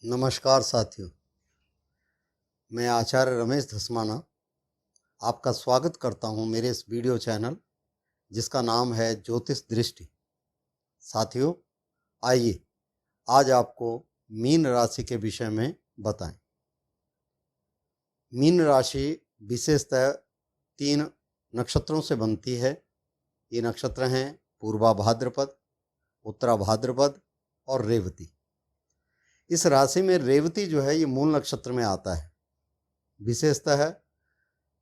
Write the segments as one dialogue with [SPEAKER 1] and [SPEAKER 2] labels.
[SPEAKER 1] नमस्कार साथियों, मैं आचार्य रमेश धस्माना आपका स्वागत करता हूं मेरे इस वीडियो चैनल जिसका नाम है ज्योतिष दृष्टि। साथियों, आइए आज आपको मीन राशि के विषय में बताएं। मीन राशि विशेषतः 3 नक्षत्रों से बनती है। ये नक्षत्र हैं पूर्वा भाद्रपद, उत्तरा भाद्रपद और रेवती। इस राशि में रेवती जो है ये मूल नक्षत्र में आता है। विशेषतः है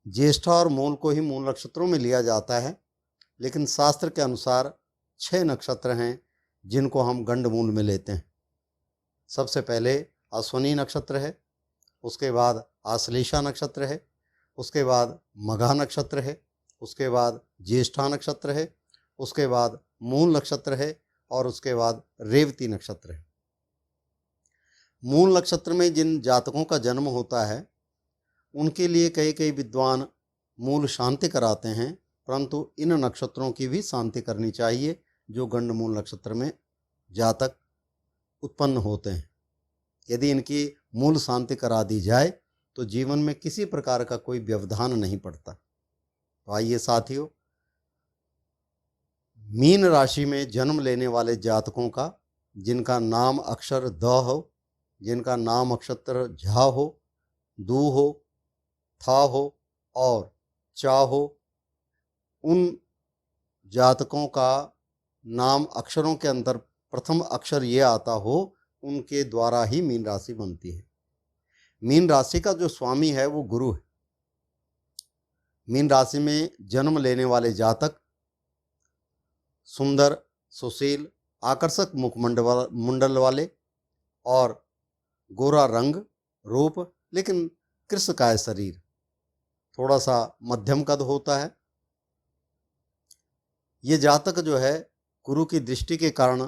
[SPEAKER 1] ज्येष्ठा और मूल को ही मूल नक्षत्रों में लिया जाता है, लेकिन शास्त्र के अनुसार 6 नक्षत्र हैं जिनको हम गंड मूल में लेते हैं। सबसे पहले अश्विनी नक्षत्र है, उसके बाद आश्लेषा नक्षत्र है, उसके बाद मघा नक्षत्र है, उसके बाद ज्येष्ठा नक्षत्र है, उसके बाद मूल नक्षत्र है और उसके बाद रेवती नक्षत्र है। मूल नक्षत्र में जिन जातकों का जन्म होता है उनके लिए कई कई विद्वान मूल शांति कराते हैं, परंतु इन नक्षत्रों की भी शांति करनी चाहिए जो गंड मूल नक्षत्र में जातक उत्पन्न होते हैं। यदि इनकी मूल शांति करा दी जाए तो जीवन में किसी प्रकार का कोई व्यवधान नहीं पड़ता। तो आइए साथियों, मीन राशि में जन्म लेने वाले जातकों का जिनका नाम अक्षर द हो, जिनका नाम अक्षर झा हो, दू हो, था हो और चा हो, उन जातकों का नाम अक्षरों के अंदर प्रथम अक्षर ये आता हो, उनके द्वारा ही मीन राशि बनती है। मीन राशि का जो स्वामी है वो गुरु है। मीन राशि में जन्म लेने वाले जातक सुंदर, सुशील, आकर्षक मुंडल वाले और गोरा रंग रूप, लेकिन कृशकाय शरीर, थोड़ा सा मध्यम कद होता है। ये जातक जो है गुरु की दृष्टि के कारण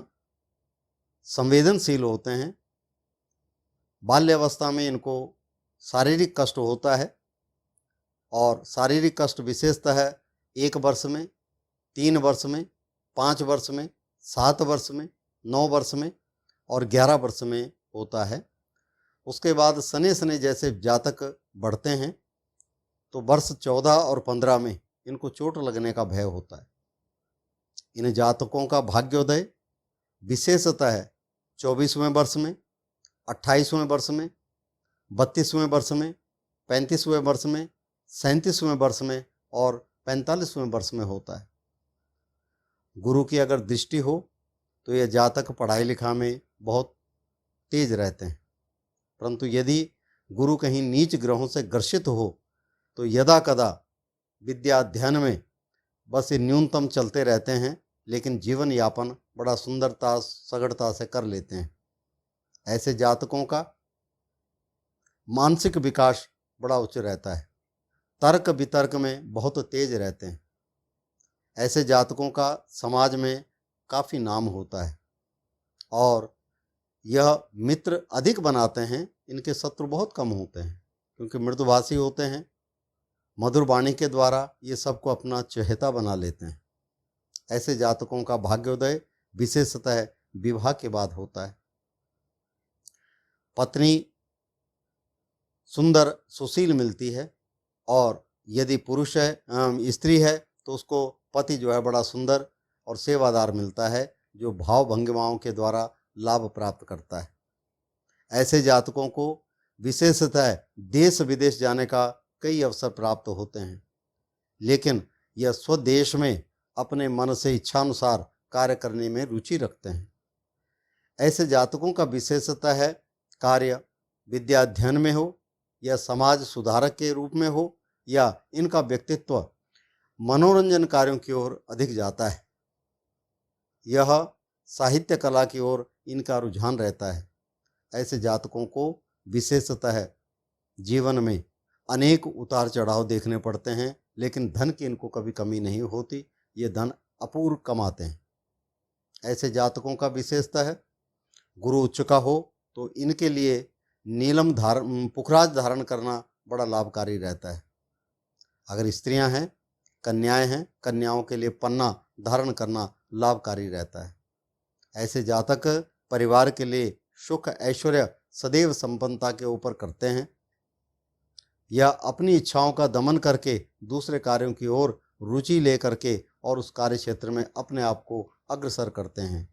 [SPEAKER 1] संवेदनशील होते हैं। बाल्यावस्था में इनको शारीरिक कष्ट होता है और शारीरिक कष्ट विशेषतः 1 वर्ष में, 3 वर्ष में, 5 वर्ष में, 7 वर्ष में, 9 वर्ष में और 11 वर्ष में होता है। उसके बाद सने सने जैसे जातक बढ़ते हैं तो वर्ष 14 और 15 में इनको चोट लगने का भय होता है। इन जातकों का भाग्योदय विशेषतः 24वें वर्ष में, 28वें वर्ष में, 32वें वर्ष में, 35वें वर्ष में, 37वें वर्ष में और 45वें वर्ष में होता है। गुरु की अगर दृष्टि हो तो यह जातक पढ़ाई लिखा में बहुत तेज रहते हैं, परंतु यदि गुरु कहीं नीच ग्रहों से ग्रसित हो तो यदा कदा विद्या अध्ययन में बस ये न्यूनतम चलते रहते हैं, लेकिन जीवन यापन बड़ा सुंदरता सगड़ता से कर लेते हैं। ऐसे जातकों का मानसिक विकास बड़ा उच्च रहता है, तर्क वितर्क में बहुत तेज रहते हैं। ऐसे जातकों का समाज में काफ़ी नाम होता है और यह मित्र अधिक बनाते हैं, इनके शत्रु बहुत कम होते हैं क्योंकि मृदुभाषी होते हैं। मधुर वाणी के द्वारा ये सबको अपना चहेता बना लेते हैं। ऐसे जातकों का भाग्योदय विशेषतः विवाह के बाद होता है। पत्नी सुंदर सुशील मिलती है और यदि पुरुष है स्त्री है तो उसको पति जो है बड़ा सुंदर और सेवादार मिलता है जो भाव भंगिमाओं के द्वारा लाभ प्राप्त करता है। ऐसे जातकों को विशेषतः देश विदेश जाने का कई अवसर प्राप्त होते हैं, लेकिन यह स्वदेश में अपने मन से इच्छानुसार कार्य करने में रुचि रखते हैं। ऐसे जातकों का विशेषता है कार्य विद्या अध्ययन में हो या समाज सुधारक के रूप में हो या इनका व्यक्तित्व मनोरंजन कार्यों की ओर अधिक जाता है। यह साहित्य कला की ओर इनका रुझान रहता है। ऐसे जातकों को विशेषतः जीवन में अनेक उतार चढ़ाव देखने पड़ते हैं, लेकिन धन की इनको कभी कमी नहीं होती। ये धन अपूर्व कमाते हैं। ऐसे जातकों का विशेषता है गुरु उच्च का हो तो इनके लिए नीलम पुखराज धारण करना बड़ा लाभकारी रहता है। अगर स्त्रियां हैं, कन्याएं हैं, कन्याओं के लिए पन्ना धारण करना लाभकारी रहता है। ऐसे जातक परिवार के लिए सुख ऐश्वर्य सदैव संपन्नता के ऊपर करते हैं, या अपनी इच्छाओं का दमन करके दूसरे कार्यों की ओर रुचि लेकर के और उस कार्य क्षेत्र में अपने आप को अग्रसर करते हैं।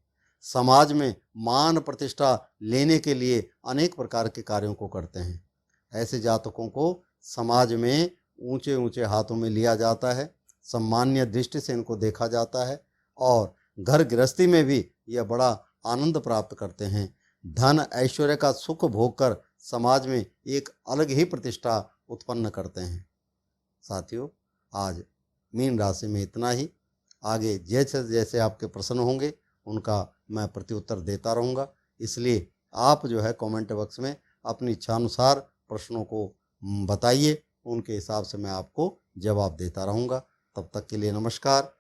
[SPEAKER 1] समाज में मान प्रतिष्ठा लेने के लिए अनेक प्रकार के कार्यों को करते हैं। ऐसे जातकों को समाज में ऊंचे ऊंचे हाथों में लिया जाता है, सम्मान्य दृष्टि से इनको देखा जाता है और घर गृहस्थी में भी यह बड़ा आनंद प्राप्त करते हैं। धन ऐश्वर्य का सुख भोग कर समाज में एक अलग ही प्रतिष्ठा उत्पन्न करते हैं। साथियों, आज मीन राशि में इतना ही। आगे जैसे जैसे आपके प्रश्न होंगे उनका मैं प्रत्युत्तर देता रहूँगा, इसलिए आप जो है कमेंट बॉक्स में अपनी इच्छानुसार प्रश्नों को बताइए, उनके हिसाब से मैं आपको जवाब देता रहूँगा। तब तक के लिए नमस्कार।